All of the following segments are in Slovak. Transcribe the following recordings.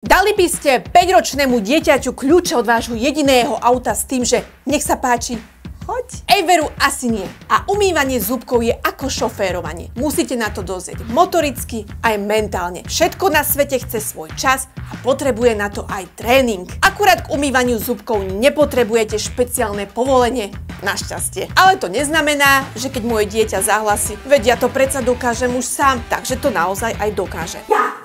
Dali by ste 5-ročnému dieťaťu kľúče od vášho jediného auta s tým, že nech sa páči, choď? Ej, veru, asi nie. A umývanie zúbkov je ako šoférovanie. Musíte na to dozrieť motoricky aj mentálne. Všetko na svete chce svoj čas a potrebuje na to aj tréning. Akurát k umývaniu zúbkov nepotrebujete špeciálne povolenie. Našťastie. Ale to neznamená, že keď moje dieťa zahlasí, veď ja to predsa dokážem už sám, takže to naozaj aj dokáže. Ja.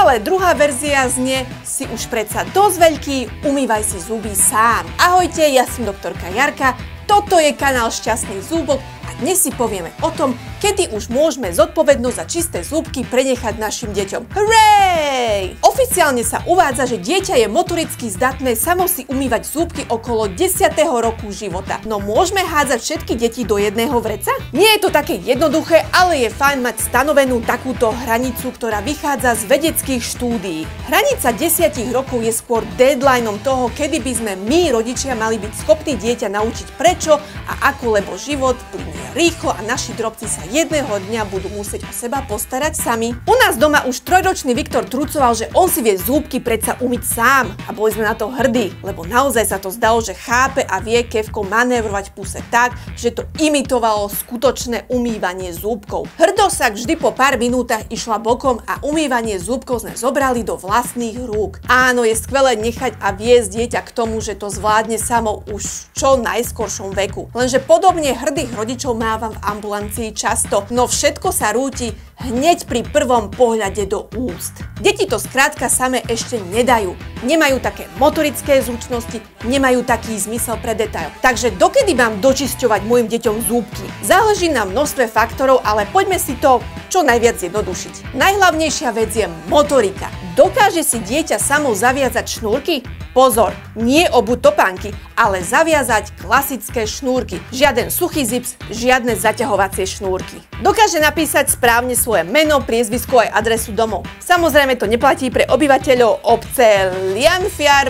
Ale druhá verzia znie, si už predsa dosť veľký, umývaj si zuby sám. Ahojte, ja som doktorka Jarka, toto je kanál Šťastný zúbok a dnes si povieme o tom, kedy už môžeme zodpovednosť za čisté zúbky prenechať našim deťom. Hurray! Oficiálne sa uvádza, že dieťa je motoricky zdatné samo si umývať zúbky okolo 10. roku života. No môžeme hádzať všetky deti do jedného vreca? Nie je to také jednoduché, ale je fajn mať stanovenú takúto hranicu, ktorá vychádza z vedeckých štúdií. Hranica 10 rokov je skôr deadlineom toho, kedy by sme my, rodičia, mali byť schopní dieťa naučiť prečo a ako, lebo život plynie rýchlo a naši drobci sa jedného dňa budú musieť o seba postarať sami. U nás doma už 3-ročný Viktor trucoval, že on si vie zúbky predsa umyť sám a boli sme na to hrdí, lebo naozaj sa to zdalo, že chápe a vie kefkou manévrovať v puse tak, že to imitovalo skutočné umývanie zúbkov. Hrdosák vždy po pár minútach išla bokom a umývanie zúbkov sme zobrali do vlastných rúk. Áno, je skvelé nechať a viesť dieťa k tomu, že to zvládne samo už čo najskoršom veku. Lenže podobne hrdých rodičov mávam v ambulancii často, no všetko sa rúti hneď pri prvom pohľade do úst. Deti to skrátka same ešte nedajú. Nemajú také motorické zručnosti, nemajú taký zmysel pre detail. Takže dokedy mám dočisťovať mojim deťom zúbky? Záleží na množstve faktorov, ale poďme si to čo najviac zjednodušiť. Najhlavnejšia vec je motorika. Dokáže si dieťa samo zaviazať šnúrky? Pozor, nie obuť topánky, ale zaviazať klasické šnúrky. Žiaden suchý zips, žiadne zaťahovacie šnúrky. Dokáže napísať správne svoje meno, priezvisko aj adresu domov. Samozrejme to neplatí pre obyvateľov obce Lianfiar...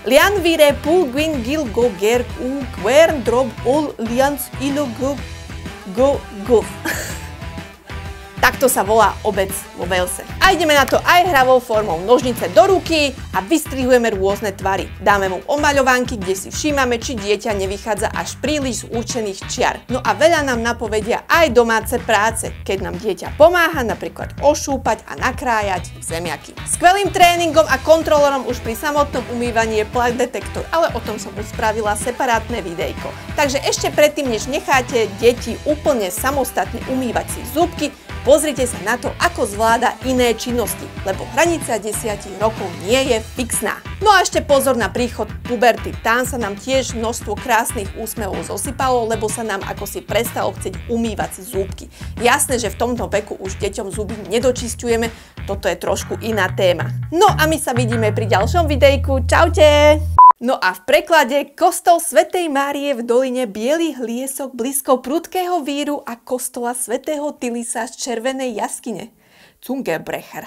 Lianvire, Pulguin, Gil, Go, Ger, U, Quern, Drob, Ol, Lians, Ilo, Go, Takto sa volá obec vo Walese. A ideme na to aj hravou formou nožnice do ruky a vystrihujeme rôzne tvary. Dáme mu omaľovánky, kde si všímame, či dieťa nevychádza až príliš z určených čiar. No a veľa nám napovedia aj domáce práce, keď nám dieťa pomáha napríklad ošúpať a nakrájať zemiaky. Skvelým tréningom a kontrolorom už pri samotnom umývaní je plak detektor, ale o tom som už spravila separátne videjko. Takže ešte predtým, než necháte deti úplne samostatne umývať si zúbky, pozrite sa na to, ako zvláda iné činnosti, lebo hranica 10 rokov nie je fixná. No a ešte pozor na príchod puberty. Tam sa nám tiež množstvo krásnych úsmevov zosypalo, lebo sa nám akosi prestalo chcieť umývať si zúbky. Jasné, že v tomto veku už deťom zuby nedočisťujeme, toto je trošku iná téma. No a my sa vidíme pri ďalšom videjku. Čaute! No a v preklade kostol svätej Márie v doline Bielých Liesok blízko prudkého víru a kostola svätého Tilisa z Červenej jaskyne. Zungebrecher.